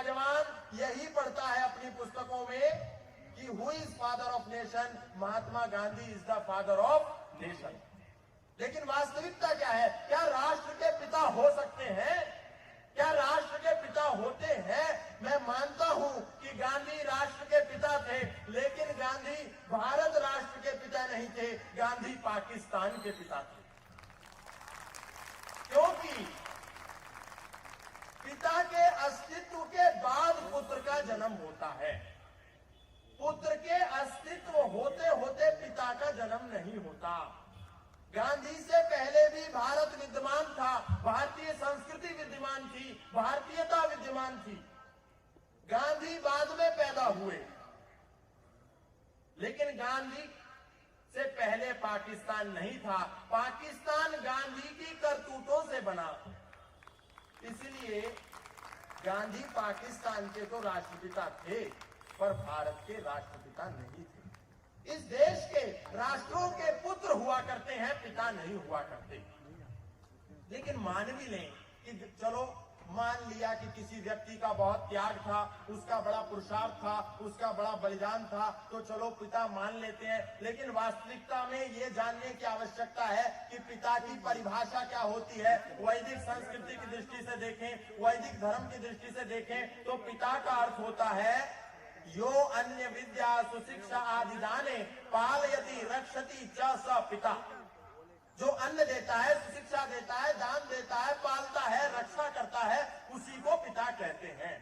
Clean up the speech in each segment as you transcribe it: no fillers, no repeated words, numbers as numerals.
नौजवान यही पढ़ता है अपनी पुस्तकों में कि who is father of nation, Mahatma Gandhi is the father of nation. लेकिन वास्तविकता क्या है? क्या राष्ट्र के पिता हो सकते हैं? क्या राष्ट्र के पिता होते हैं? मैं मानता हूं कि गांधी राष्ट्र के पिता थे, लेकिन गांधी भारत राष्ट्र के पिता नहीं थे, गांधी पाकिस्तान के पिता थे। क्योंकि पिता के अस्तित्व के बाद पुत्र का जन्म होता है। पुत्र के अस्तित्व होते होते पिता का जन्म नहीं होता। गांधी से पहले भी भारत विद्यमान था, भारतीय संस्कृति विद्यमान थी, भारतीयता विद्यमान थी। गांधी बाद में पैदा हुए, लेकिन गांधी से पहले पाकिस्तान नहीं था। पाकिस्तान गांधी की करतूतों से बना। इसलिए गांधी पाकिस्तान के तो राष्ट्रपिता थे, पर भारत के राष्ट्रपिता नहीं थे। इस देश के राष्ट्रों के पुत्र हुआ करते हैं, पिता नहीं हुआ करते। लेकिन मान भी लें कि चलो मान लिया कि किसी व्यक्ति का बहुत त्याग था, उसका बड़ा पुरुषार्थ था, उसका बड़ा बलिदान था, तो चलो पिता मान लेते हैं। लेकिन वास्तविकता में ये जानने की आवश्यकता है कि पिता की परिभाषा क्या होती है। वैदिक संस्कृति की दृष्टि से देखें, वैदिक धर्म की दृष्टि से देखें, तो पिता का अर्थ होता है यो अन्य विद्या सुशिक्षा आदि दाने पालयति रक्षति च स पिता। जो अन्न देता है, सुशिक्षा देता है, दान देता है, पालता है, रक्षा करता है, उसी को पिता कहते हैं।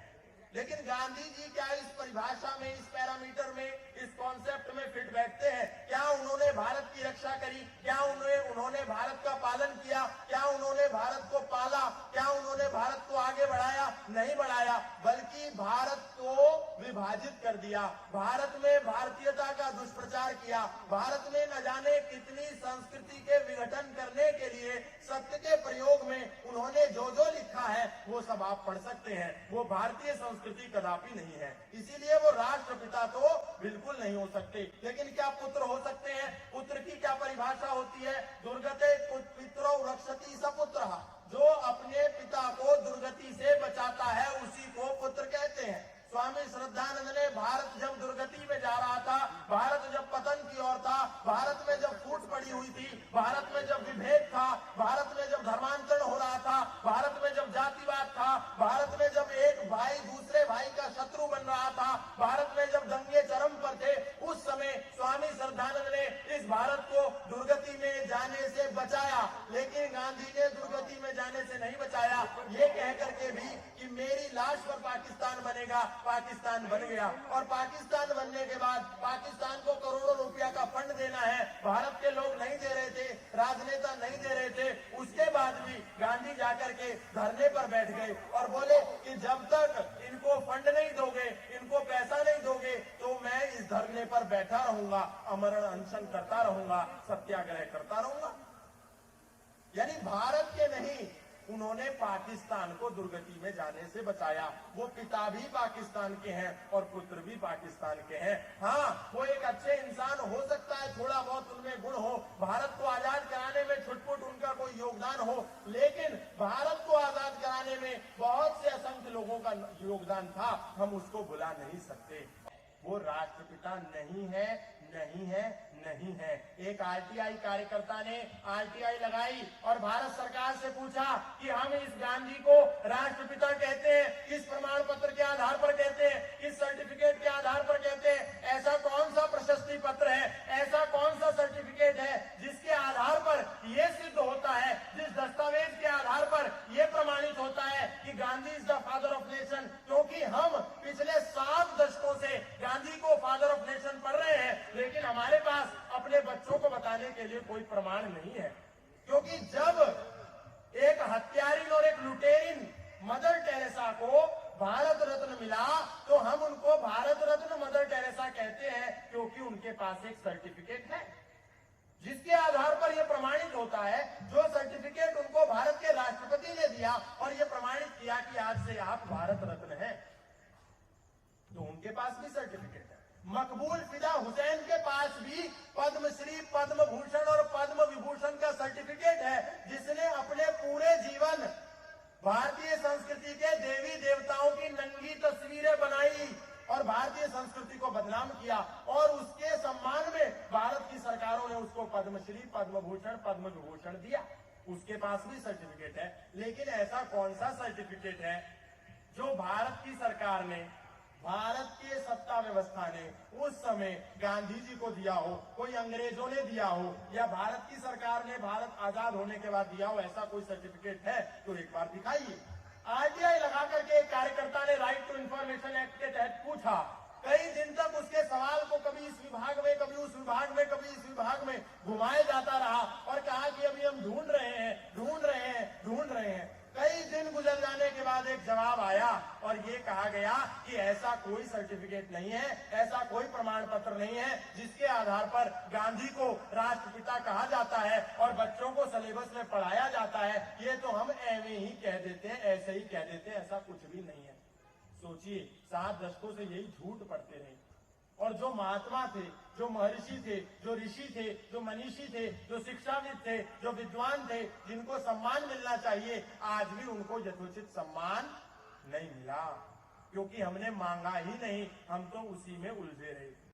लेकिन गांधी जी क्या इस परिभाषा में, इस पैरामीटर में, इस कॉन्सेप्ट में फिट बैठते हैं? क्या उन्होंने भारत की रक्षा करी? क्या उन्होंने भारत का पालन किया? क्या उन्होंने भारत को पाला? क्या उन्होंने भारत को आगे बढ़ाया? नहीं बढ़ाया, बल्कि भारत को विभाजित कर दिया। भारत में भारतीयता का दुष्प्रचार किया। भारत में न जाने कितनी संस्कृति के विघटन करने के लिए सत्य के प्रयोग में उन्होंने जो जो लिखा है वो सब आप पढ़ सकते हैं। वो भारतीय संस्कृति कदापि नहीं है। इसीलिए वो राष्ट्रपिता तो बिल्कुल नहीं हो सकते। लेकिन क्या पुत्र हो सकते हैं? पुत्र की क्या परिभाषा होती है? दुर्गते पितरौ रक्षति सपुत्रः। जो अपने पिता को दुर्गति से बचाता है उसी को पुत्र कहते हैं। स्वामी श्रद्धानंद ने भारत जब दुर्गति में जा रहा था, भारत जब पतन की ओर था, भारत में जब फूट पड़ी हुई थी, भारत में जब विभेद था, भारत में जब धर्मांतरण हो रहा था, भारत में जब जातिवाद था, भारत में जब एक भाई दूसरे भाई का शत्रु बन रहा था, भारत में जब दंगे चरम पर थे, उस समय स्वामी श्रद्धानंद ने इस भारत को दुर्गति में जाने से बचाया। लेकिन गांधी ने दुर्गति में जाने से नहीं बचाया, ये कह करके भी कि मेरी लाश पर पाकिस्तान बनेगा। पाकिस्तान बन गया, और पाकिस्तान बनने के बाद पाकिस्तान को करोड़ों रुपया का फंड देना है, भारत के लोग नहीं दे रहे थे, राजनेता नहीं दे रहे थे। उसके बाद भी गांधी जाकर के धरने पर बैठ गए और बोले कि जब तक इनको फंड नहीं दोगे, इनको पैसा नहीं दोगे, तो मैं इस धरने पर बैठा रहूंगा, आमरण अनशन करता रहूंगा, सत्याग्रह करता रहूंगा। यानी भारत के नहीं, उन्होंने पाकिस्तान को दुर्गति में जाने से बचाया। वो पिता भी पाकिस्तान के हैं और पुत्र भी पाकिस्तान के हैं। हाँ, वो एक अच्छे इंसान हो सकता है, थोड़ा बहुत उनमें गुण हो, भारत को आजाद कराने में छुटपुट उनका कोई योगदान हो, लेकिन भारत को आजाद कराने में बहुत से असंख्य लोगों का योगदान था, हम उसको भुला नहीं सकते। वो राष्ट्रपिता नहीं है, नहीं है, नहीं है। एक आरटीआई कार्यकर्ता ने आरटीआई लगाई और भारत सरकार से पूछा कि हम इस गांधी को राष्ट्रपिता कहते हैं, किस प्रमाण पत्र के आधार पर कहते हैं, किस सर्टिफिकेट के आधार पर कहते हैं? ऐसा कौन सा प्रशस्ति पत्र है, ऐसा कौन सा सर्टिफिकेट है जिसके आधार पर यह सिद्ध होता है, जिस दस्तावेज के आधार पर यह प्रमाणित होता है कि Gandhi is the father of nation? क्योंकि हम पिछले 7 दशकों से गांधी को फादर ऑफ नेशन पढ़ रहे हैं, लेकिन हमारे पास अपने बच्चों को बताने के लिए कोई प्रमाण नहीं है। क्योंकि जब एक हत्यारिन और एक लुटेरिन मदर टेरेसा को भारत रत्न मिला, तो हम उनको भारत रत्न मदर टेरेसा कहते हैं, क्योंकि उनके पास एक सर्टिफिकेट है जिसके आधार पर यह प्रमाणित होता है। जो सर्टिफिकेट उनको भारत के राष्ट्रपति ने दिया और यह प्रमाणित किया कि आज से आप भारत रत्न हैं, तो उनके पास भी सर्टिफिकेट है। मकबूल फिदा हुसैन के पास भी पद्मश्री, पद्म भूषण और पद्म विभूषण का सर्टिफिकेट है, जिसने अपने पूरे जीवन भारतीय संस्कृति के देवी देवताओं की नंगी तस्वीर किया और उसके सम्मान में भारत की सरकारों ने उसको पद्मश्री, पद्म भूषण, पद्म विभूषण दिया। उसके पास भी सर्टिफिकेट है, लेकिन ऐसा कौन सा सर्टिफिकेट है जो भारत की सरकार ने, भारत के सत्ता व्यवस्था ने उस समय गांधी जी को दिया हो, कोई अंग्रेजों ने दिया हो, या भारत की सरकार ने भारत आजाद होने के बाद दिया हो? ऐसा कोई सर्टिफिकेट है तो एक बार दिखाइए। आरटीआई लगा करके एक कार्यकर्ता ने राइट टू इंफॉर्मेशन एक्ट के तहत पूछा, कई दिन तक उसके सवाल को कभी इस विभाग में, कभी उस विभाग में, कभी इस विभाग में घुमाया जाता रहा और कहा कि अभी हम ढूंढ रहे हैं, ढूंढ रहे हैं, ढूंढ रहे हैं। कई दिन गुजर जाने के बाद एक जवाब आया और ये कहा गया कि ऐसा कोई सर्टिफिकेट नहीं है, ऐसा कोई प्रमाण पत्र नहीं है जिसके आधार पर गांधी को राष्ट्रपिता कहा जाता है और बच्चों को सिलेबस में पढ़ाया जाता है। ये तो हम एवं ही कह देते हैं, ऐसे ही कह देते हैं, ऐसा कुछ भी नहीं है। सोचिए, 7 दशकों से यही झूठ पढ़ते रहे और जो महात्मा थे, जो महर्षि थे, जो ऋषि थे, जो मनीषी थे, जो शिक्षाविद थे, जो विद्वान थे, जिनको सम्मान मिलना चाहिए, आज भी उनको यथोचित सम्मान नहीं मिला, क्योंकि हमने मांगा ही नहीं, हम तो उसी में उलझे रहे।